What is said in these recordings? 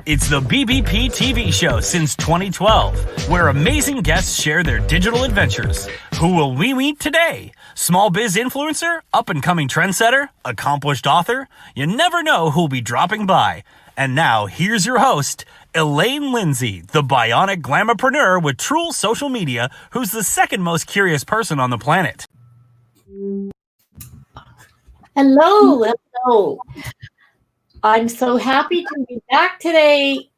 It's the BBP TV show since 2012, where amazing guests share their digital adventures. Who will we meet today? Small biz influencer, up-and-coming trendsetter, accomplished author? You never know who'll be dropping by. And now, here's your host, Elaine Lindsay, the bionic glamourpreneur with Truel Social Media, who's the second most curious person on the planet. Hello. I'm so happy to be back today.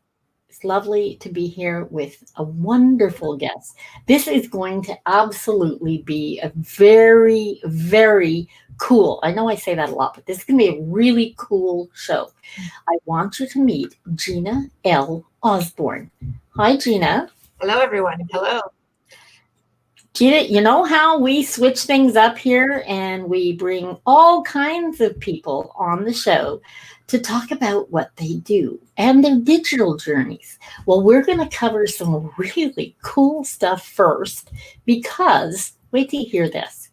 It's lovely to be here with a wonderful guest. This is going to absolutely be a very, very cool, I know I say that a lot, but this is going to be a really cool show. I want you to meet Gina L. Osborn. Hi, Gina. Hello, everyone. Hello. Gina, you know how we switch things up here and we bring all kinds of people on the show to talk about what they do and their digital journeys. Well, we're going to cover some really cool stuff first because, wait till you hear this.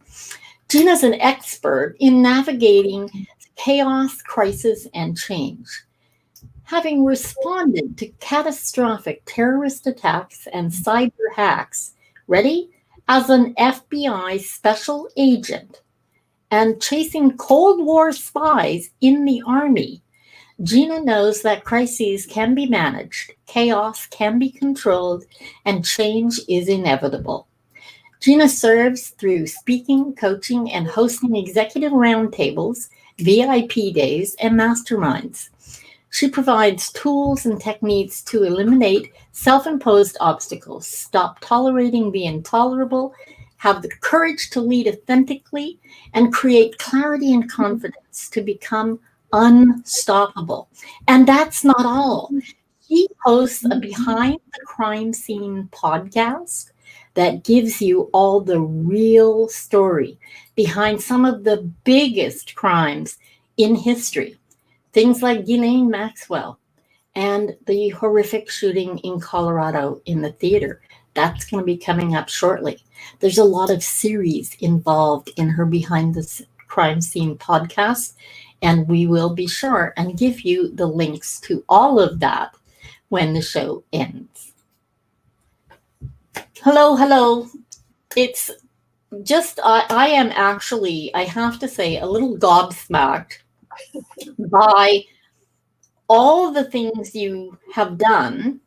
Gina's an expert in navigating chaos, crisis, and change. Having responded to catastrophic terrorist attacks and cyber hacks, ready? As an FBI special agent and chasing Cold War spies in the Army, Gina knows that crises can be managed, chaos can be controlled, and change is inevitable. Gina serves through speaking, coaching, and hosting executive roundtables, VIP days, and masterminds. She provides tools and techniques to eliminate self-imposed obstacles, stop tolerating the intolerable, have the courage to lead authentically, and create clarity and confidence to become unstoppable. And that's not all. She hosts a Behind the Crime Scene podcast that gives you all the real story behind some of the biggest crimes in history. Things like Ghislaine Maxwell and the horrific shooting in Colorado in the theater. That's going to be coming up shortly. There's a lot of series involved in her Behind the Crime Scene podcast, and we will be sure and give you the links to all of that when the show ends. Hello. It's just, I am actually, I have to say, a little gobsmacked by all the things you have done.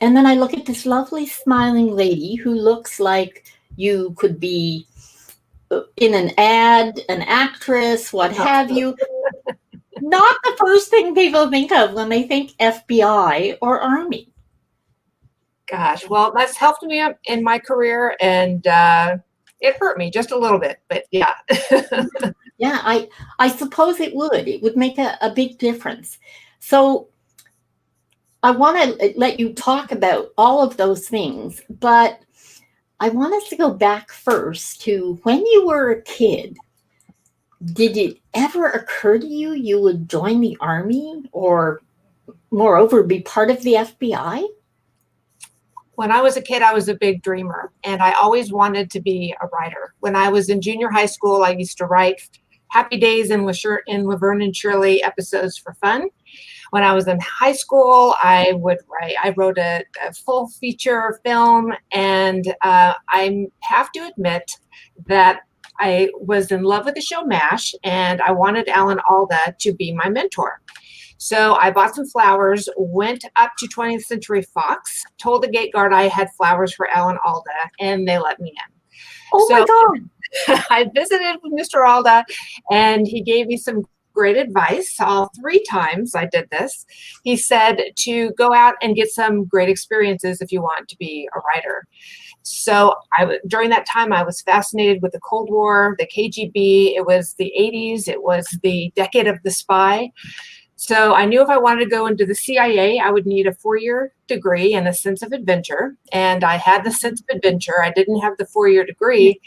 And then I look at this lovely smiling lady who looks like you could be in an ad, an actress, what have you. Not the first thing people think of when they think FBI or Army. Gosh, well, that's helped me up in my career, and it hurt me just a little bit, but yeah. Yeah, I suppose it would. It would make a big difference. So I want to let you talk about all of those things, but I want us to go back first to when you were a kid. Did it ever occur to you you would join the Army or, moreover, be part of the FBI? When I was a kid, I was a big dreamer, and I always wanted to be a writer. When I was in junior high school, I used to write Happy Days and Laverne and Shirley episodes for fun. When I was in high school, I wrote a full feature film, and I have to admit that I was in love with the show MASH, and I wanted Alan Alda to be my mentor. So I bought some flowers, went up to 20th Century Fox, told the gate guard I had flowers for Alan Alda, and they let me in. Oh my God. I visited with Mr. Alda, and he gave me some great advice. All 3 times I did this. He said to go out and get some great experiences if you want to be a writer. So during that time, I was fascinated with the Cold War, the KGB. It was the 80s. It was the decade of the spy. So I knew if I wanted to go into the CIA, I would need a 4-year degree and a sense of adventure. And I had the sense of adventure. I didn't have the 4-year degree.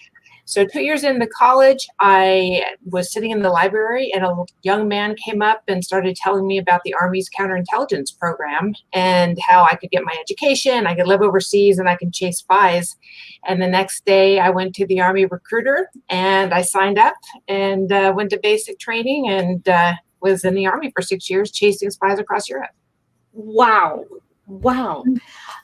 So 2 years into college, I was sitting in the library and a young man came up and started telling me about the Army's counterintelligence program and how I could get my education, I could live overseas, and I could chase spies. And the next day I went to the Army recruiter and I signed up and went to basic training and was in the Army for 6 years chasing spies across Europe. Wow. Wow.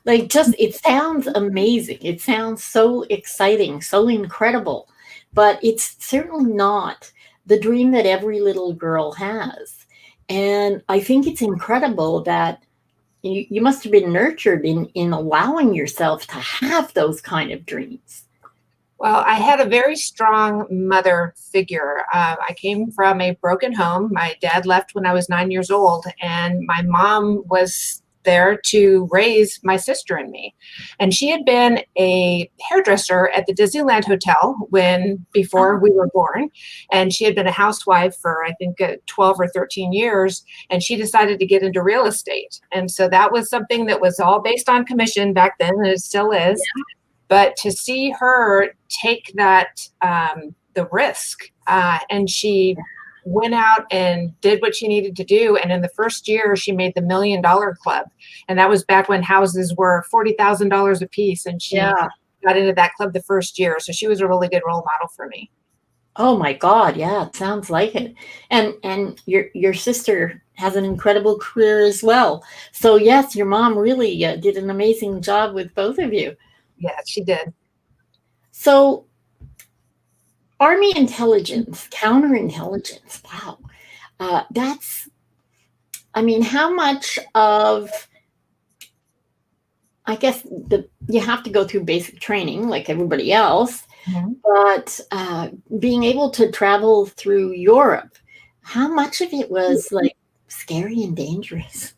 Like, just, it sounds amazing. It sounds so exciting, so incredible, but it's certainly not the dream that every little girl has. And I think it's incredible that you must have been nurtured in allowing yourself to have those kind of dreams. Well, I had a very strong mother figure. I came from a broken home. My dad left when I was 9 years old, and my mom was there to raise my sister and me. And she had been a hairdresser at the Disneyland Hotel before we were born. And she had been a housewife for, I think, 12 or 13 years. And she decided to get into real estate. And so that was something that was all based on commission back then, and it still is. Yeah. But to see her take that, the risk, and she went out and did what she needed to do. And in the first year, she made the $1 Million Club. And that was back when houses were $40,000 a piece. And she got into that club the first year. So she was a really good role model for me. Oh my God. Yeah, it sounds like it. And your sister has an incredible career as well. So yes, your mom really did an amazing job with both of you. Yeah, she did. So Army intelligence, counterintelligence. Wow. How much of, I guess you have to go through basic training like everybody else, but being able to travel through Europe, how much of it was like scary and dangerous?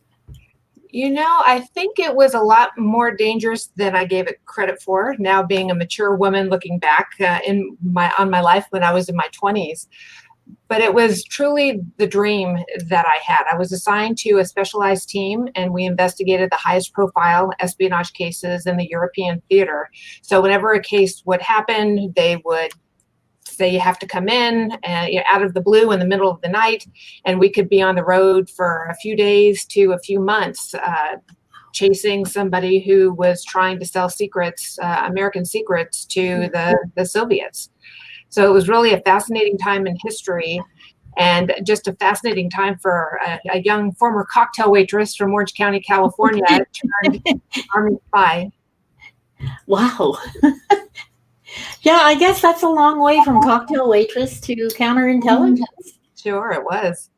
I think it was a lot more dangerous than I gave it credit for. Now, being a mature woman, looking back on my life when I was in my 20s, but it was truly the dream that I had. I was assigned to a specialized team, and we investigated the highest profile espionage cases in the European theater. So whenever a case would happen, they would say you have to come in out of the blue in the middle of the night, and we could be on the road for a few days to a few months chasing somebody who was trying to sell secrets, American secrets, to the Soviets. So it was really a fascinating time in history, and just a fascinating time for a young former cocktail waitress from Orange County, California, turned Army spy. Wow. Yeah, I guess that's a long way from cocktail waitress to counterintelligence. Sure, it was.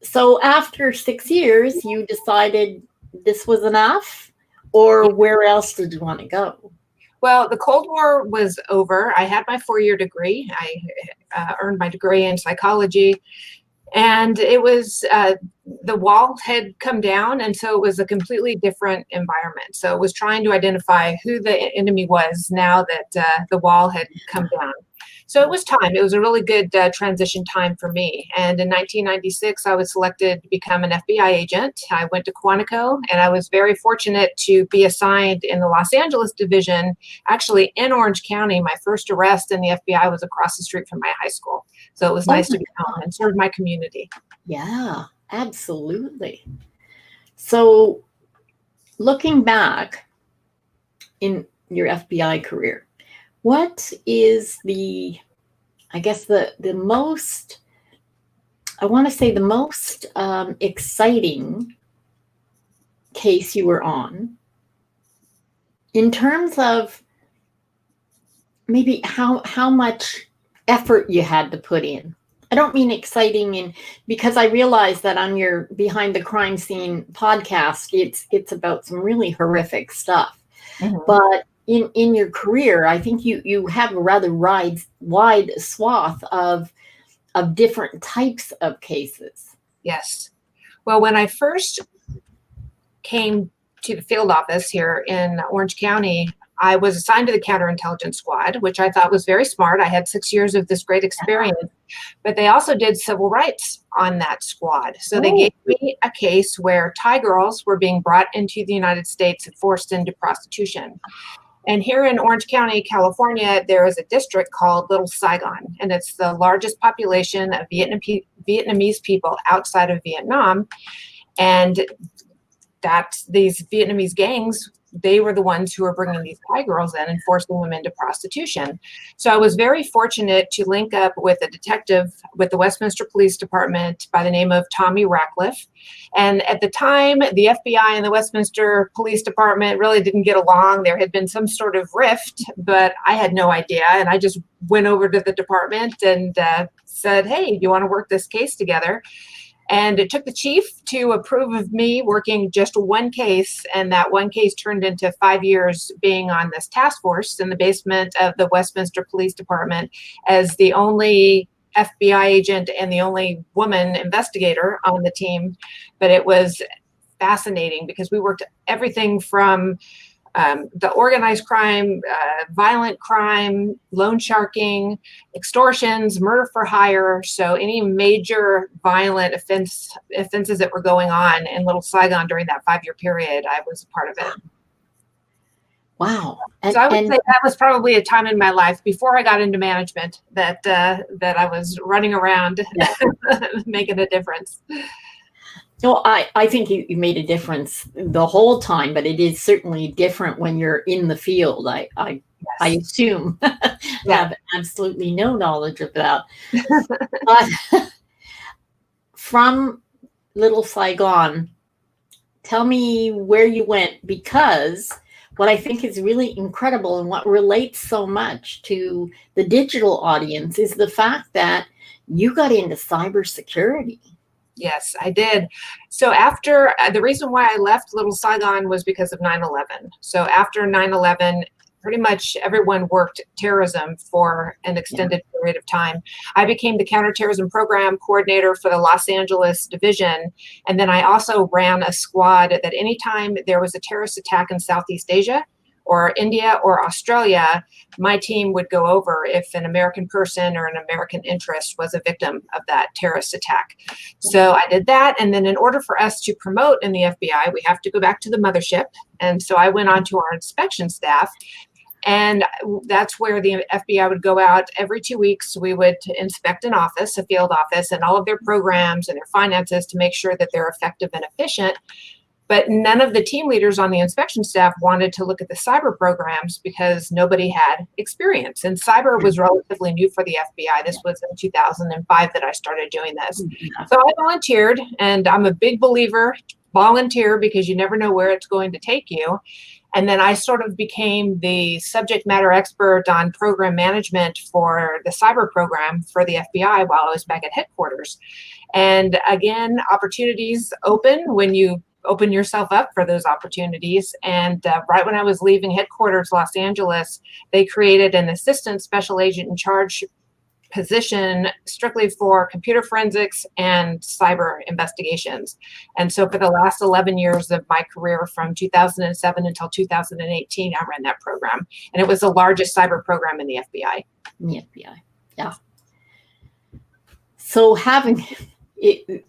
So after 6 years, you decided this was enough, or where else did you want to go? Well, the Cold War was over. I had my 4-year degree. I earned my degree in psychology. And it was, the wall had come down, and so it was a completely different environment. So it was trying to identify who the enemy was now that the wall had come down. So it was time. It was a really good transition time for me. And in 1996, I was selected to become an FBI agent. I went to Quantico, and I was very fortunate to be assigned in the Los Angeles division, actually in Orange County. My first arrest in the FBI was across the street from my high school. So it was nice to be home and serve my community. Yeah, absolutely. So looking back in your FBI career, what is the most, I want to say the most exciting case you were on in terms of maybe how much effort you had to put in? I don't mean exciting because I realize that on your Behind the Crime Scene podcast, it's about some really horrific stuff. Mm-hmm. But in your career, I think you have a rather wide swath of different types of cases. Yes. Well, when I first came to the field office here in Orange County, I was assigned to the counterintelligence squad, which I thought was very smart. I had 6 years of this great experience, but they also did civil rights on that squad. So they gave me a case where Thai girls were being brought into the United States and forced into prostitution. And here in Orange County, California, there is a district called Little Saigon, and it's the largest population of Vietnamese people outside of Vietnam. And these Vietnamese gangs they were the ones who were bringing these Thai girls in and forcing them into prostitution. So I was very fortunate to link up with a detective with the Westminster Police Department by the name of Tommy Ratcliffe. And at the time, the FBI and the Westminster Police Department really didn't get along. There had been some sort of rift, but I had no idea. And I just went over to the department and said, hey, you want to work this case together? And it took the chief to approve of me working just one case. And that one case turned into 5 years being on this task force in the basement of the Westminster Police Department as the only FBI agent and the only woman investigator on the team. But it was fascinating because we worked everything from the organized crime, violent crime, loan sharking, extortions, murder for hire. So any major violent offenses that were going on in Little Saigon during that 5-year period, I was a part of it. Wow. So I would say that was probably a time in my life before I got into management that I was running around making a difference. No, I think you made a difference the whole time, but it is certainly different when you're in the field. I assume have absolutely no knowledge of that. From Little Saigon, tell me where you went, because what I think is really incredible and what relates so much to the digital audience is the fact that you got into cybersecurity. Yes, I did. So after the reason why I left Little Saigon was because of 9/11. So after 9/11, pretty much everyone worked terrorism for an extended period of time. I became the counterterrorism program coordinator for the Los Angeles division. And then I also ran a squad that anytime there was a terrorist attack in Southeast Asia or India or Australia, my team would go over if an American person or an American interest was a victim of that terrorist attack. So I did that. And then in order for us to promote in the FBI, we have to go back to the mothership. And so I went on to our inspection staff. And that's where the FBI would go out every 2 weeks. We would inspect an office, a field office, and all of their programs and their finances to make sure that they're effective and efficient. But none of the team leaders on the inspection staff wanted to look at the cyber programs because nobody had experience. And cyber was relatively new for the FBI. This was in 2005 that I started doing this. So I volunteered, and I'm a big believer, volunteer, because you never know where it's going to take you. And then I sort of became the subject matter expert on program management for the cyber program for the FBI while I was back at headquarters. And again, opportunities open when you open yourself up for those opportunities. And right when I was leaving headquarters, Los Angeles, they created an assistant special agent in charge position strictly for computer forensics and cyber investigations. And so for the last 11 years of my career, from 2007 until 2018, I ran that program. And it was the largest cyber program in the FBI. In the FBI, yeah. So having it,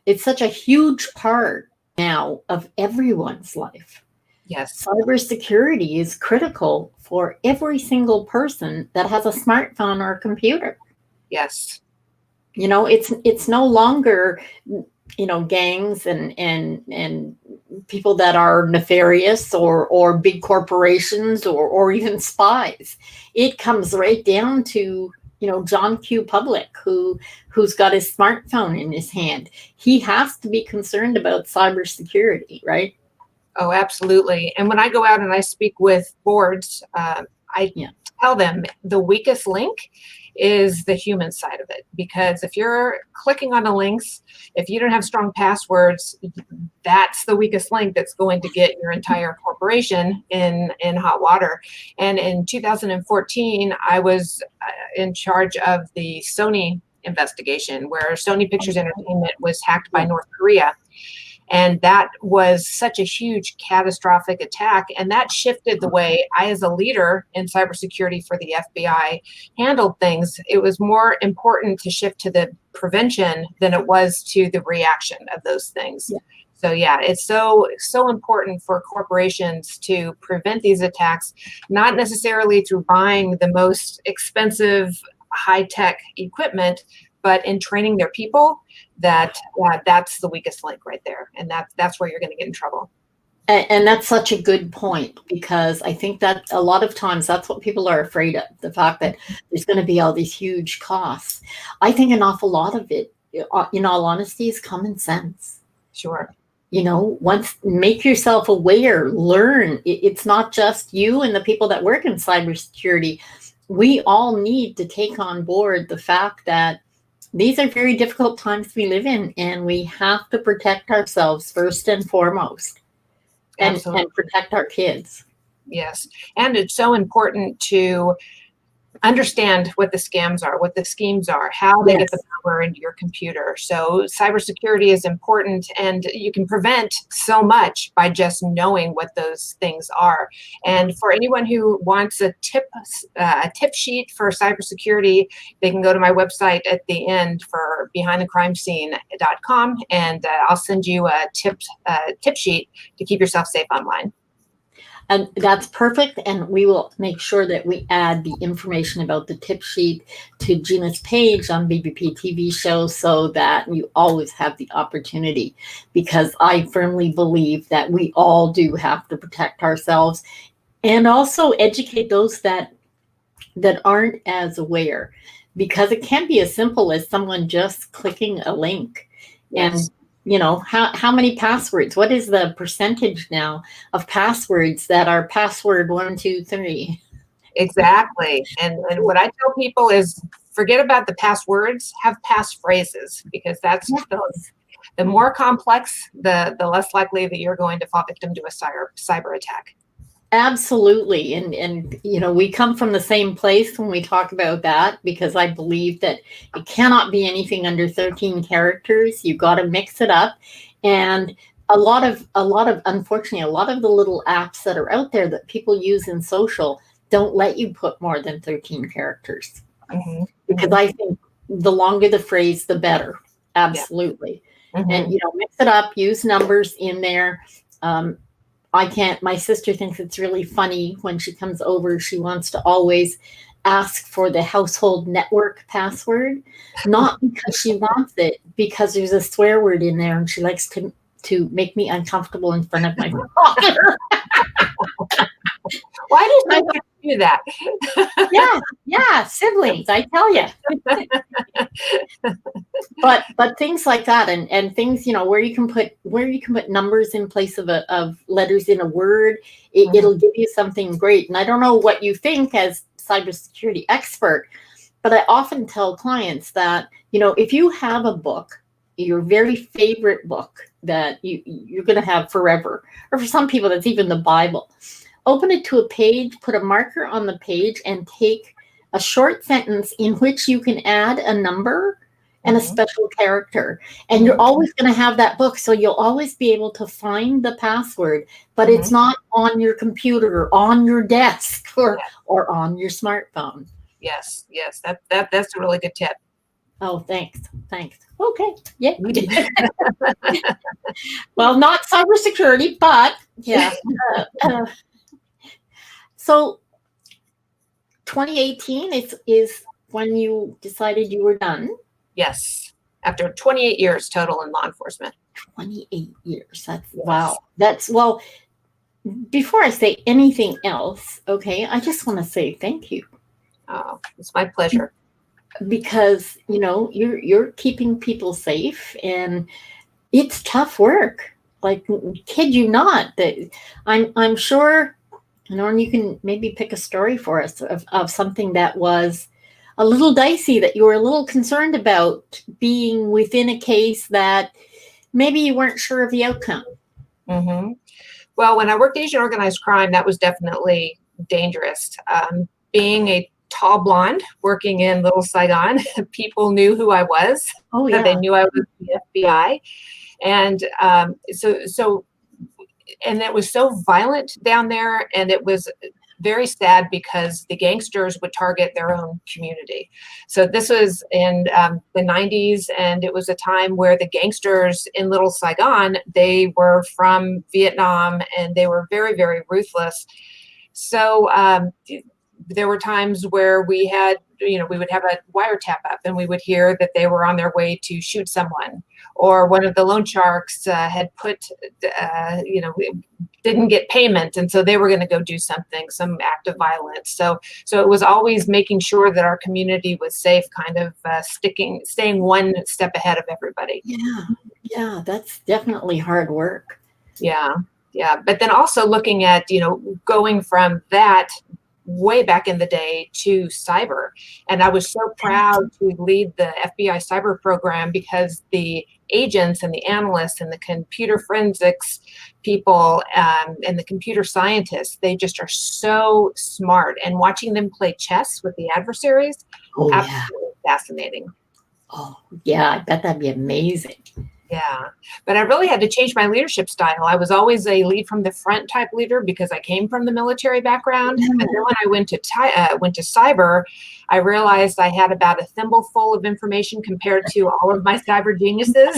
it's such a huge part now of everyone's life. Yes. Cybersecurity is critical for every single person that has a smartphone or a computer. Yes. You know, it's no longer, you know, gangs and people that are nefarious or big corporations or even spies. It comes right down to, you know, John Q. Public, who's got his smartphone in his hand. He has to be concerned about cybersecurity, right? Oh, absolutely. And when I go out and I speak with boards, I tell them the weakest link is the human side of it. Because if you're clicking on the links, if you don't have strong passwords, that's the weakest link that's going to get your entire corporation in hot water. And in 2014, I was in charge of the Sony investigation, where Sony Pictures Entertainment was hacked by North Korea. And that was such a huge catastrophic attack. And that shifted the way I, as a leader in cybersecurity for the FBI, handled things. It was more important to shift to the prevention than it was to the reaction of those things. Yeah. So yeah, it's so important for corporations to prevent these attacks, not necessarily through buying the most expensive high-tech equipment, but in training their people. That's the weakest link right there, and that's where you're going to get in trouble. And that's such a good point, because I think that a lot of times that's what people are afraid of, the fact that there's going to be all these huge costs. I think an awful lot of it, in all honesty, is common sense. Sure. Once make yourself aware, learn. It's not just you and the people that work in cybersecurity. We all need to take on board the fact that these are very difficult times we live in, and we have to protect ourselves first and foremost. And protect our kids. Yes. And it's so important to understand what the scams are, what the schemes are, how they get the malware into your computer. So cybersecurity is important, and you can prevent so much by just knowing what those things are. And for anyone who wants a tip sheet for cybersecurity, they can go to my website at the end for behindthecrimescene.com, and I'll send you a tip sheet to keep yourself safe online. And that's perfect. And we will make sure that we add the information about the tip sheet to Gina's page on BBP TV show, so that you always have the opportunity, because I firmly believe that we all do have to protect ourselves, and also educate those that aren't as aware, because it can be as simple as someone just clicking a link. Yes. And how many passwords? What is the percentage now of passwords that are password 1, 2, 3? Exactly. And what I tell people is, forget about the passwords, have passphrases, because that's the more complex, the less likely that you're going to fall victim to a cyber attack. Absolutely. And we come from the same place when we talk about that, because I believe that it cannot be anything under 13 characters. You got to mix it up. And unfortunately, a lot of the little apps that are out there that people use in social don't let you put more than 13 characters. Mm-hmm. Because I think the longer the phrase, the better. Absolutely. Yeah. Mm-hmm. And, mix it up, use numbers in there. My sister thinks it's really funny when she comes over. She wants to always ask for the household network password, not because she wants it, because there's a swear word in there, and she likes to make me uncomfortable in front of my father. Why does she do that? Yeah, siblings, I tell you. But things like that, and things, where you can put numbers in place of letters in a word, it'll give you something great. And I don't know what you think as cybersecurity expert, but I often tell clients that, if you have a book, your very favorite book that you're going to have forever, or for some people that's even the Bible, open it to a page, put a marker on the page, and take a short sentence in which you can add a number and a special character. And you're always going to have that book, so you'll always be able to find the password, but it's not on your computer or on your desk or on your smartphone. Yes, that's a really good tip. Oh, thanks. Okay. Yeah, we did. Well, not cybersecurity, but yeah. So 2018 is when you decided you were done? Yes. After 28 years total in law enforcement. 28 years. Wow. Before I say anything else, okay, I just want to say thank you. Oh, it's my pleasure. Because, you're keeping people safe, and it's tough work. Like, kid you not, that I'm sure, and you can maybe pick a story for us of something that was a little dicey, that you were a little concerned about being within a case that maybe you weren't sure of the outcome. Mm-hmm. Well, when I worked Asian organized crime, that was definitely dangerous. Being a tall blonde working in Little Saigon, people knew who I was. Oh, yeah. They knew I was the FBI. And and it was so violent down there, and it was very sad because the gangsters would target their own community. So this was in the 90s, and it was a time where the gangsters in Little Saigon, they were from Vietnam, and they were very, very ruthless. So there were times where we would have a wiretap up, and we would hear that they were on their way to shoot someone, or one of the loan sharks had put, didn't get payment, and so they were going to go do something, some act of violence. So it was always making sure that our community was safe, kind of staying one step ahead of everybody. Yeah, that's definitely hard work. Yeah. But then also looking at, going from that way back in the day to cyber. And I was so proud to lead the FBI cyber program, because the agents and the analysts and the computer forensics people and the computer scientists, they just are so smart. And watching them play chess with the adversaries, absolutely fascinating. Oh, yeah, I bet that'd be amazing. Yeah, but I really had to change my leadership style. I was always a lead from the front type leader because I came from the military background. But then when I went to cyber, I realized I had about a thimbleful of information compared to all of my cyber geniuses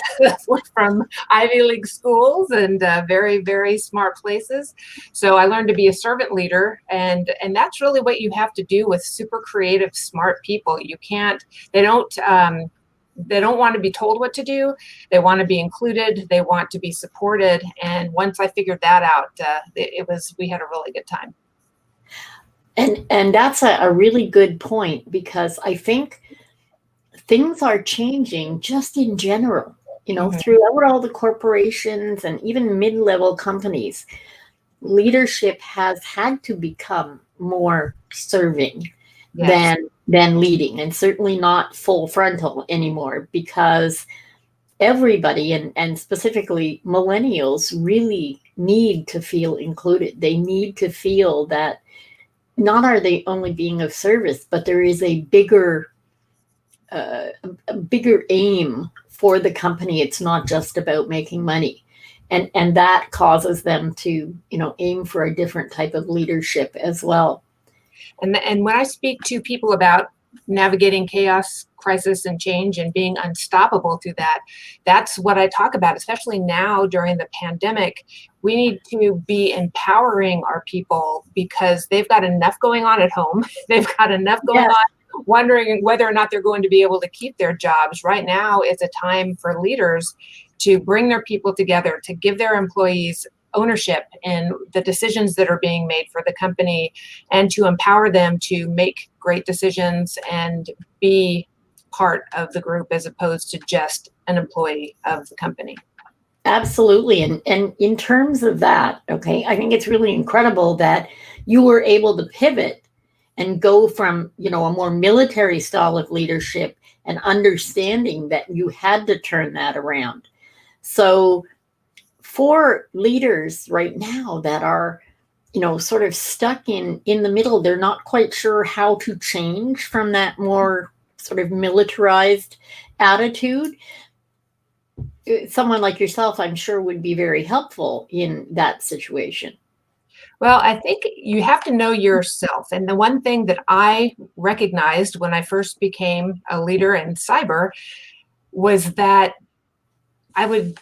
from Ivy League schools and very, very smart places. So I learned to be a servant leader, and that's really what you have to do with super creative, smart people. You can't. They don't want to be told what to do. They want to be included. They want to be supported. And once I figured that out, we had a really good time. And that's a really good point, because I think things are changing just in general, throughout all the corporations and even mid-level companies. Leadership has had to become more serving than leading, and certainly not full frontal anymore, because everybody, and specifically millennials, really need to feel included. They need to feel that not are they only being of service, but there is a bigger aim for the company. It's not just about making money. And that causes them to, aim for a different type of leadership as well. And when I speak to people about navigating chaos, crisis, and change and being unstoppable through that, that's what I talk about, especially now during the pandemic. We need to be empowering our people, because they've got enough going on at home. They've got enough going on, wondering whether or not they're going to be able to keep their jobs. Right now, it's a time for leaders to bring their people together, to give their employees ownership in the decisions that are being made for the company, and to empower them to make great decisions and be part of the group as opposed to just an employee of the company. Absolutely. And in terms of that, I think it's really incredible that you were able to pivot and go from, a more military style of leadership, and understanding that you had to turn that around. So for leaders right now that are, sort of stuck in the middle, they're not quite sure how to change from that more sort of militarized attitude. Someone like yourself, I'm sure, would be very helpful in that situation. Well, I think you have to know yourself. And the one thing that I recognized when I first became a leader in cyber was that I would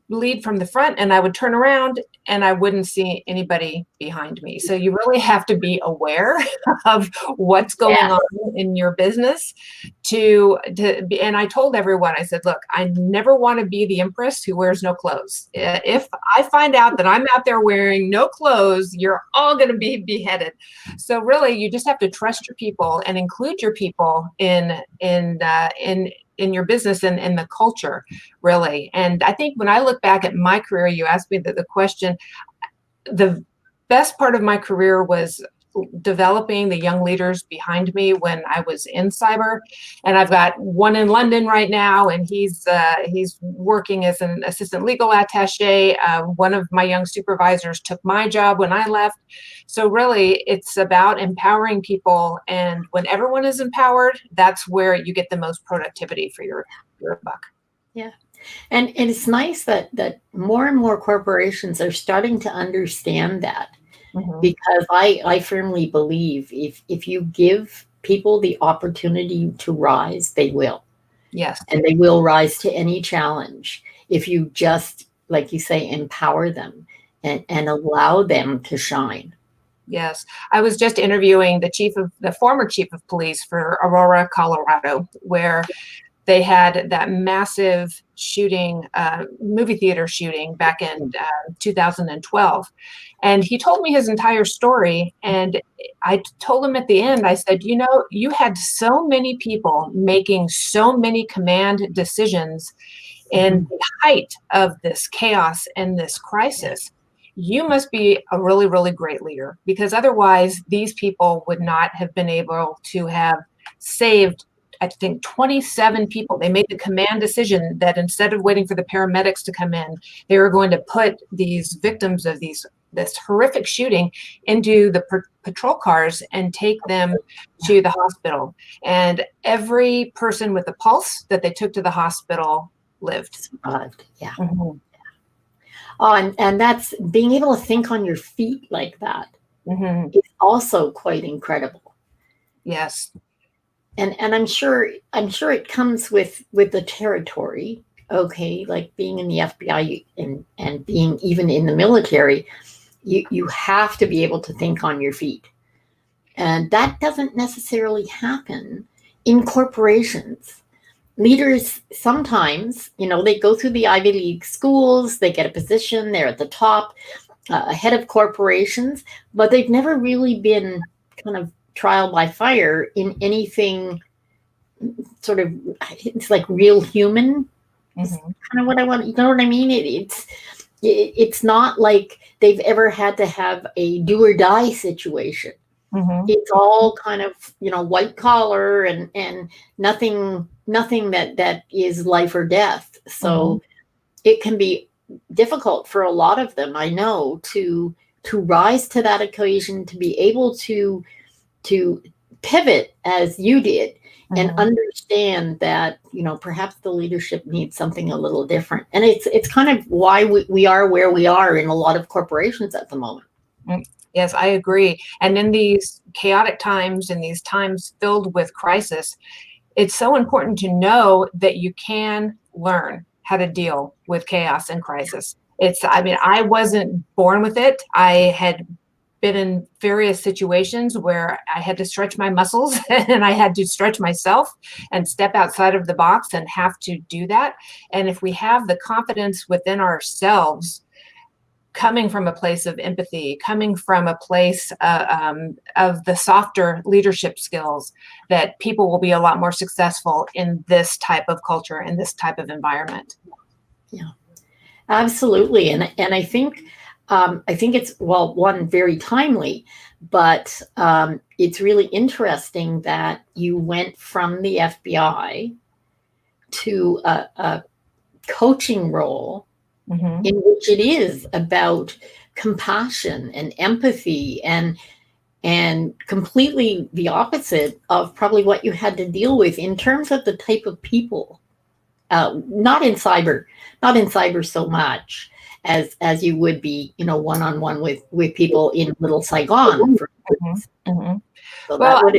lead from the front, and I would turn around and I wouldn't see anybody behind me. So you really have to be aware of what's going on in your business and I told everyone, I said, look, I never want to be the empress who wears no clothes. If I find out that I'm out there wearing no clothes, you're all going to be beheaded. So really, you just have to trust your people and include your people in your business and in the culture, really. And I think when I look back at my career, you asked me the question, the best part of my career was developing the young leaders behind me when I was in cyber. And I've got one in London right now, and he's working as an assistant legal attaché. One of my young supervisors took my job when I left. So really, it's about empowering people. And when everyone is empowered, that's where you get the most productivity for your buck. Yeah. And it's nice that more and more corporations are starting to understand that. Mm-hmm. Because I firmly believe if you give people the opportunity to rise, they will. Yes. And they will rise to any challenge if you just, like you say, empower them and allow them to shine. Yes. I was just interviewing the former chief of police for Aurora, Colorado, where they had that massive shooting, movie theater shooting back in 2012. And he told me his entire story. And I told him at the end, I said, you know, you had so many people making so many command decisions in the height of this chaos and this crisis. You must be a really, really great leader, because otherwise these people would not have been able to have saved, I think, 27 people. They made the command decision that instead of waiting for the paramedics to come in, they were going to put these victims of this horrific shooting into the patrol cars and take them to the hospital. And every person with a pulse that they took to the hospital lived. Survived. Yeah. Mm-hmm. Oh, and that's being able to think on your feet like that is also quite incredible. Yes. And I'm sure it comes with the territory. Okay, like being in the FBI and being even in the military, you have to be able to think on your feet. And that doesn't necessarily happen in corporations. Leaders sometimes, they go through the Ivy League schools, they get a position, they're at the top, head of corporations, but they've never really been kind of trial by fire in anything sort of, it's like real human. It's kind of what I want, you know what I mean? It's not like they've ever had to have a do or die situation. It's all kind of, white collar and nothing that is life or death. So it can be difficult for a lot of them, I know, to rise to that occasion, to be able to pivot as you did and understand that, perhaps the leadership needs something a little different. And it's kind of why we are where we are in a lot of corporations at the moment. Yes, I agree. And in these chaotic times, in these times filled with crisis, it's so important to know that you can learn how to deal with chaos and crisis. I wasn't born with it. I had been in various situations where I had to stretch my muscles and I had to stretch myself and step outside of the box and have to do that. And if we have the confidence within ourselves, coming from a place of empathy, coming from a place of the softer leadership skills, that people will be a lot more successful in this type of culture, in this type of environment. Yeah, absolutely. And I think it's, one, very timely, but it's really interesting that you went from the FBI to a coaching role in which it is about compassion and empathy and completely the opposite of probably what you had to deal with in terms of the type of people, not in cyber so much as you would be, one-on-one with people in Little Saigon. For instance. So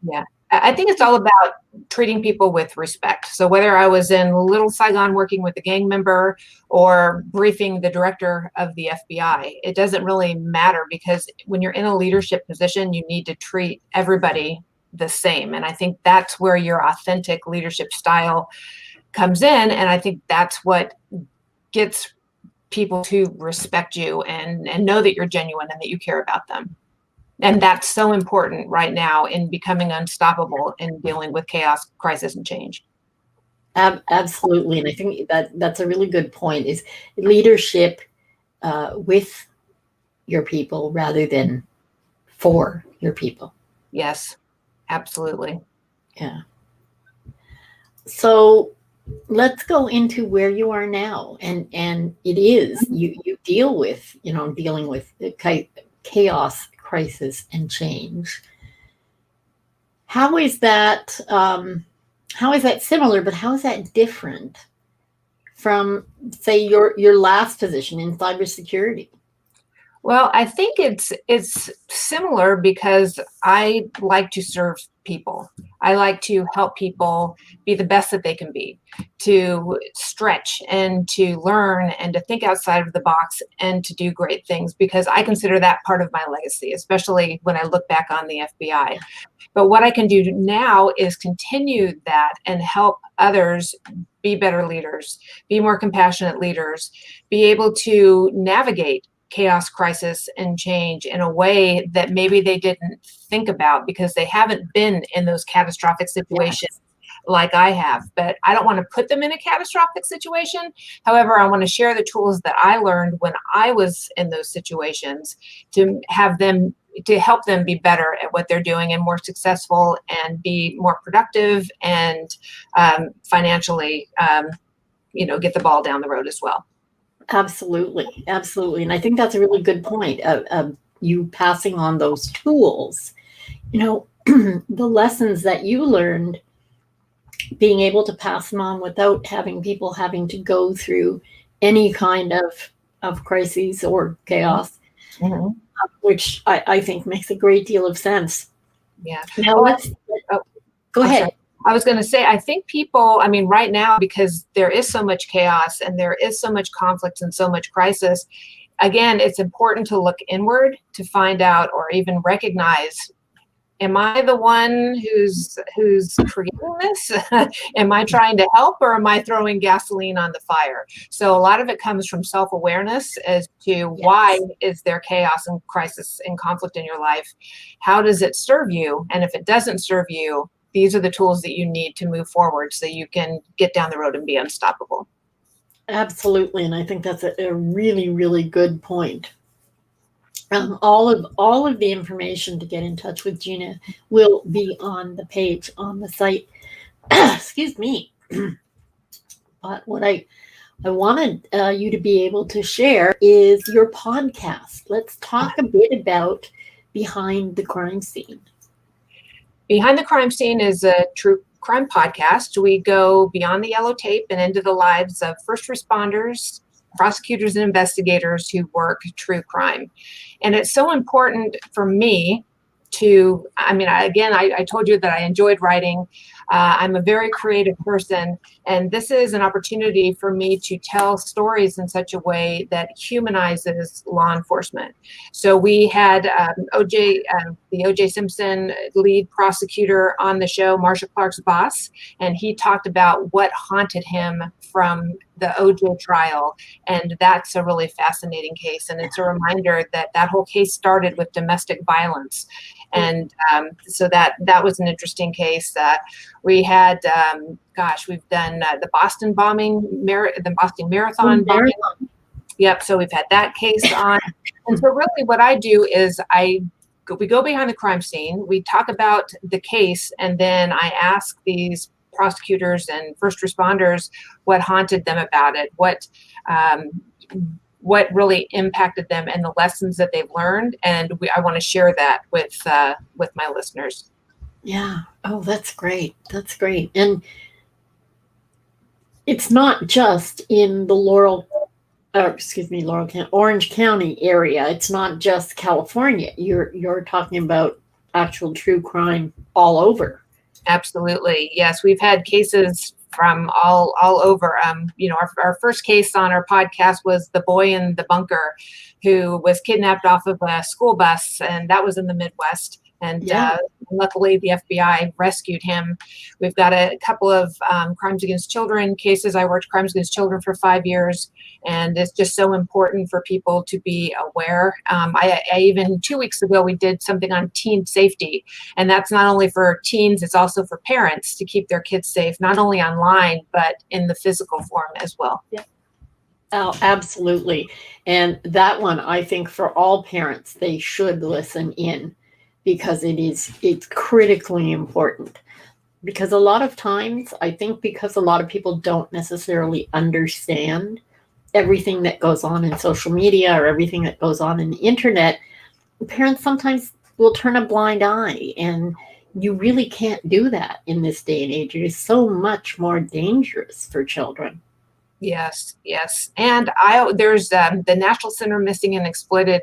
yeah. I think it's all about treating people with respect. So whether I was in Little Saigon working with a gang member or briefing the director of the FBI, it doesn't really matter, because when you're in a leadership position, you need to treat everybody the same. And I think that's where your authentic leadership style comes in. And I think that's what gets people to respect you and know that you're genuine and that you care about them. And that's so important right now in becoming unstoppable in dealing with chaos, crisis, and change. Absolutely. And I think that's a really good point, is leadership with your people rather than for your people. Yes, absolutely. Yeah. So let's go into where you are now. And it is, you deal with, dealing with chaos, crisis, and change. How is that similar, but how is that different from, say, your last position in cybersecurity? Well, I think it's similar because I like to serve people. I like to help people be the best that they can be, to stretch and to learn and to think outside of the box and to do great things, because I consider that part of my legacy, especially when I look back on the FBI. But what I can do now is continue that and help others be better leaders, be more compassionate leaders, be able to navigate chaos, crisis, and change in a way that maybe they didn't think about because they haven't been in those catastrophic situations. Yes. Like I have, but I don't want to put them in a catastrophic situation. However, I want to share the tools that I learned when I was in those situations to have them, to help them be better at what they're doing and more successful and be more productive and financially, get the ball down the road as well. Absolutely. Absolutely. And I think that's a really good point of you passing on those tools. The lessons that you learned, being able to pass them on without having people having to go through any kind of crises or chaos, which I think makes a great deal of sense. Yeah. Now go ahead. Sorry. I was going to say, I think people, right now, because there is so much chaos and there is so much conflict and so much crisis, again, it's important to look inward to find out or even recognize, am I the one who's creating this? Am I trying to help, or am I throwing gasoline on the fire? So a lot of it comes from self-awareness as to why is there chaos and crisis and conflict in your life? How does it serve you? And if it doesn't serve you, these are the tools that you need to move forward so you can get down the road and be unstoppable. Absolutely. And I think that's a really, really good point. All of the information to get in touch with Gina will be on the page on the site. Excuse me. But what I wanted you to be able to share is your podcast. Let's talk a bit about Behind the Crime Scene. Behind the Crime Scene is a true crime podcast. We go beyond the yellow tape and into the lives of first responders, prosecutors, and investigators who work true crime. And it's so important for me to, I told you that I enjoyed writing. I'm a very creative person, and this is an opportunity for me to tell stories in such a way that humanizes law enforcement. So we had the O.J. Simpson lead prosecutor on the show, Marcia Clark's boss, and he talked about what haunted him from the O.J. trial, and that's a really fascinating case. And it's a reminder that whole case started with domestic violence. And so that was an interesting case. We had, we've done the Boston bombing, the Boston Marathon bombing. Yep. So we've had that case on. And so really what I do is we go behind the crime scene. We talk about the case, and then I ask these prosecutors and first responders what haunted them about it, what really impacted them, and the lessons that they've learned. And I want to share that with my listeners. Yeah. Oh, that's great. That's great. And it's not just in the Orange County area. It's not just California. You're talking about actual true crime all over. Absolutely. Yes. We've had cases from all over. Our first case on our podcast was the boy in the bunker who was kidnapped off of a school bus, and that was in the Midwest. And luckily, the FBI rescued him. We've got a couple of crimes against children cases. I worked crimes against children for 5 years, and it's just so important for people to be aware. I even 2 weeks ago, we did something on teen safety, and that's not only for teens, it's also for parents to keep their kids safe, not only online, but in the physical form as well. Yeah. Oh, absolutely. And that one, I think for all parents, they should listen in, because it's critically important. Because a lot of times, I think because a lot of people don't necessarily understand everything that goes on in social media or everything that goes on in the internet, parents sometimes will turn a blind eye, and you really can't do that in this day and age. It is so much more dangerous for children. Yes. And there's the National Center Missing and Exploited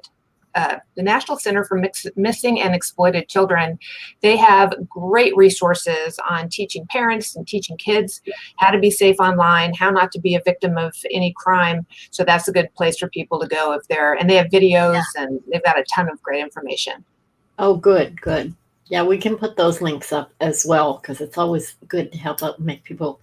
the National Center for Missing and Exploited Children. They have great resources on teaching parents and teaching kids how to be safe online, how not to be a victim of any crime. So that's a good place for people to go if and they have videos and they've got a ton of great information. Oh, good, good. Yeah, we can put those links up as well, because it's always good to help out and make people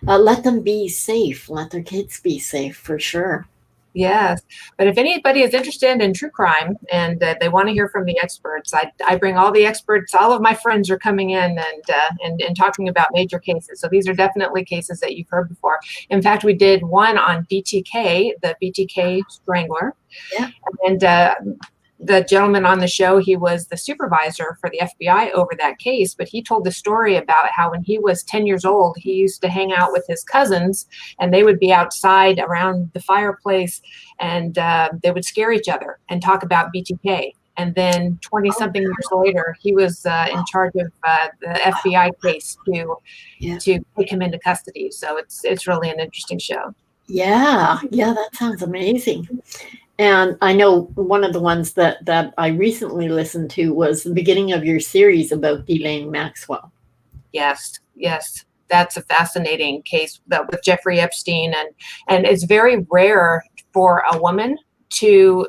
let them be safe, let their kids be safe, for sure. Yes, but if anybody is interested in true crime and they want to hear from the experts, I bring all the experts. All of my friends are coming in and talking about major cases. So these are definitely cases that you've heard before. In fact, we did one on BTK, the BTK strangler, and the gentleman on the show, he was the supervisor for the FBI over that case, but he told the story about how when he was 10 years old, he used to hang out with his cousins, and they would be outside around the fireplace, and they would scare each other and talk about BTK. And then 20-something years later, he was in charge of the FBI case to take him into custody. So it's really an interesting show. Yeah, that sounds amazing. And I know one of the ones that I recently listened to was the beginning of your series about Ghislaine Maxwell. Yes. That's a fascinating case with Jeffrey Epstein. And it's very rare for a woman to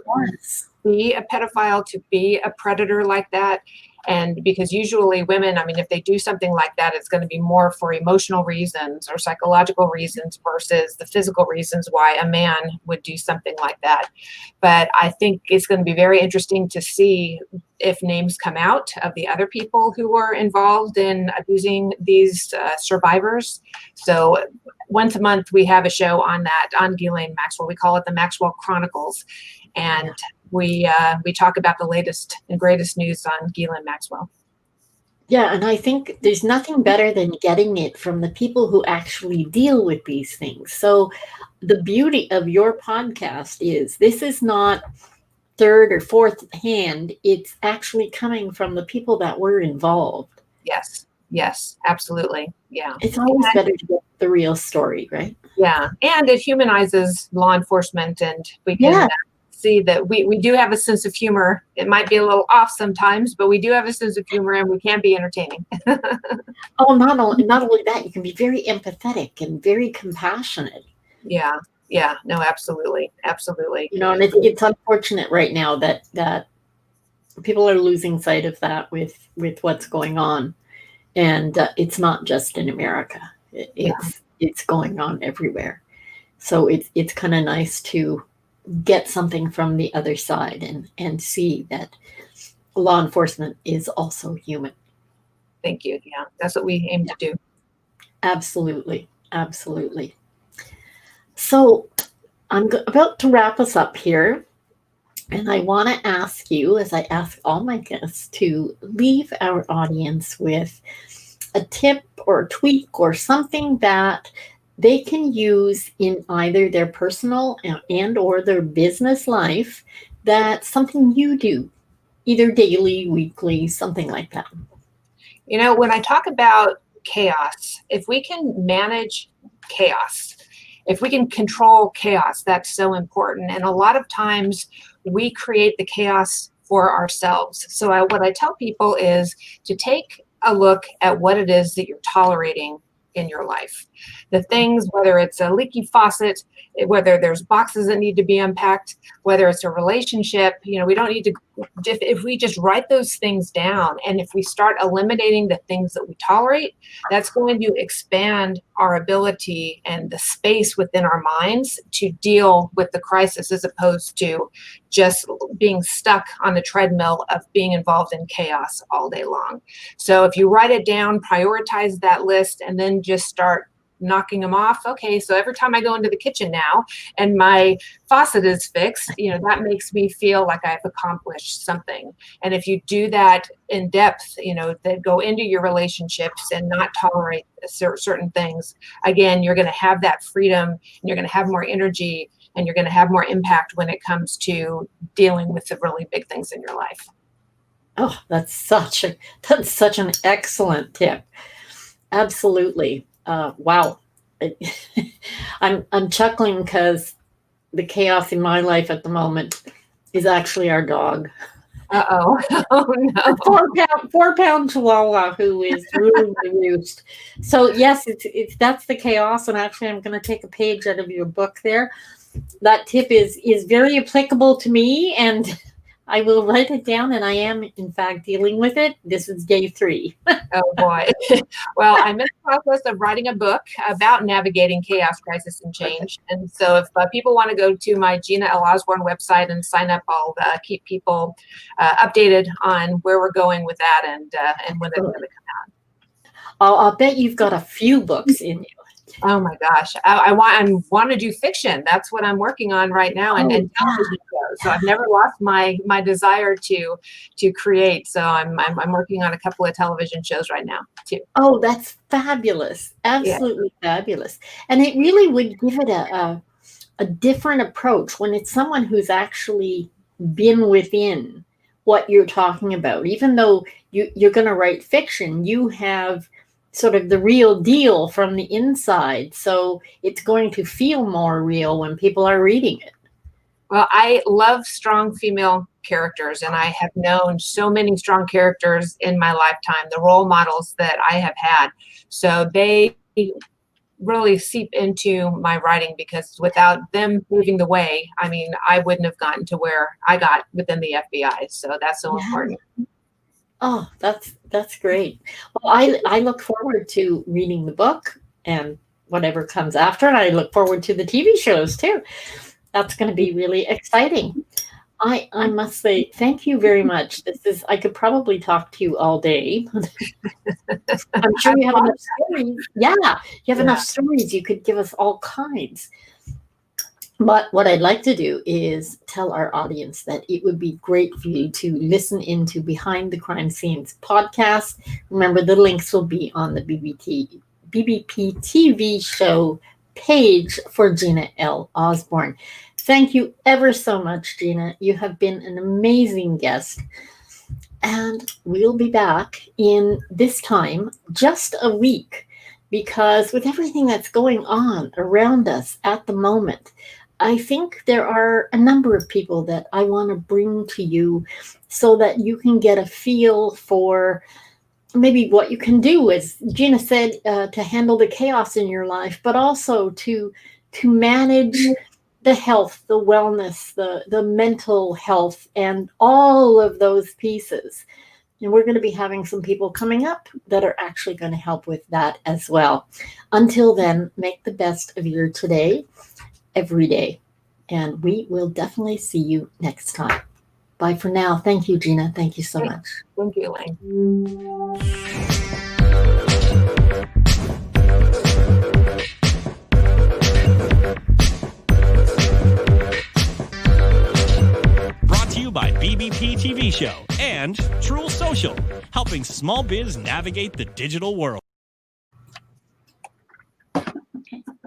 be a pedophile, to be a predator like that. And because usually women, I mean, if they do something like that, it's going to be more for emotional reasons or psychological reasons versus the physical reasons why a man would do something like that. But I think it's going to be very interesting to see if names come out of the other people who were involved in abusing these survivors. So once a month, we have a show on that, on Ghislaine Maxwell. We call it the Maxwell Chronicles. And we talk about the latest and greatest news on Ghislaine Maxwell. Yeah, and I think there's nothing better than getting it from the people who actually deal with these things. So the beauty of your podcast is this is not third or fourth hand. It's actually coming from the people that were involved. Yes, absolutely. Yeah. It's always better to get the real story, right? Yeah, and it humanizes law enforcement, and we can see that we do have a sense of humor. It might be a little off sometimes, but we do have a sense of humor, and we can be entertaining. Oh, not only that, you can be very empathetic and very compassionate. Yeah, no, absolutely. You know, and it's unfortunate right now that people are losing sight of that with what's going on, and it's not just in America. It's going on everywhere. So it's kind of nice to get something from the other side and see that law enforcement is also human. Thank you. Yeah, that's what we aim to do. Absolutely. So I'm about to wrap us up here. And I want to ask you, as I ask all my guests, to leave our audience with a tip or a tweak or something that they can use in either their personal and or their business life, that's something you do, either daily, weekly, something like that. You know, when I talk about chaos, if we can manage chaos, if we can control chaos, that's so important. And a lot of times we create the chaos for ourselves. So what I tell people is to take a look at what it is that you're tolerating in your life. The things, whether it's a leaky faucet, whether there's boxes that need to be unpacked, whether it's a relationship, you know, we don't need to, if we just write those things down, and if we start eliminating the things that we tolerate, that's going to expand our ability and the space within our minds to deal with the crisis, as opposed to just being stuck on the treadmill of being involved in chaos all day long. So if you write it down, prioritize that list, and then just start knocking them off. Okay, so every time I go into the kitchen now and my faucet is fixed, you know, that makes me feel like I've accomplished something. And if you do that in depth, you know, that go into your relationships and not tolerate certain things, again, you're going to have that freedom, and you're going to have more energy, and you're going to have more impact when it comes to dealing with the really big things in your life. Oh, that's such an excellent tip. Absolutely. Wow. I'm chuckling because the chaos in my life at the moment is actually our dog. Uh-oh. Oh, no. A 4-pound Chihuahua who is ruling the roost. So yes, it's that's the chaos. And actually, I'm going to take a page out of your book there. That tip is very applicable to me, and I will write it down. And I am, in fact, dealing with it. This is day 3. Oh boy. Well, I'm in the process of writing a book about navigating chaos, crisis, and change. And so if people want to go to my Gina L. Osborn website and sign up, I'll keep people updated on where we're going with that and when it's going to come out. I'll bet you've got a few books in you. Oh my gosh. I want to do fiction. That's what I'm working on right now, and television shows. So I've never lost my desire to create. So I'm working on a couple of television shows right now too. Oh, that's fabulous. Absolutely fabulous. And it really would give it a different approach when it's someone who's actually been within what you're talking about. Even though you're going to write fiction, you have sort of the real deal from the inside. So it's going to feel more real when people are reading it. Well, I love strong female characters, and I have known so many strong characters in my lifetime, the role models that I have had. So they really seep into my writing, because without them paving the way, I mean, I wouldn't have gotten to where I got within the FBI. So that's so important. Oh, that's great. Well, I look forward to reading the book and whatever comes after, and I look forward to the TV shows too. That's going to be really exciting. I must say thank you very much. I could probably talk to you all day. I'm sure you have enough stories. Yeah, you have enough stories. You could give us all kinds. But what I'd like to do is tell our audience that it would be great for you to listen into Behind the Crime Scenes podcast. Remember, the links will be on the BBP TV show page for Gina L. Osborn. Thank you ever so much, Gina. You have been an amazing guest. And we'll be back in this time just a week, because with everything that's going on around us at the moment, I think there are a number of people that I want to bring to you so that you can get a feel for maybe what you can do, as Gina said, to handle the chaos in your life, but also to manage the health, the wellness, the mental health, and all of those pieces. And we're going to be having some people coming up that are actually going to help with that as well. Until then, make the best of your today, every day. And we will definitely see you next time. Bye for now. Thank you, Gina. Thank you so much. Thank you, Elaine. Brought to you by BBP TV Show and Truel Social, helping small biz navigate the digital world.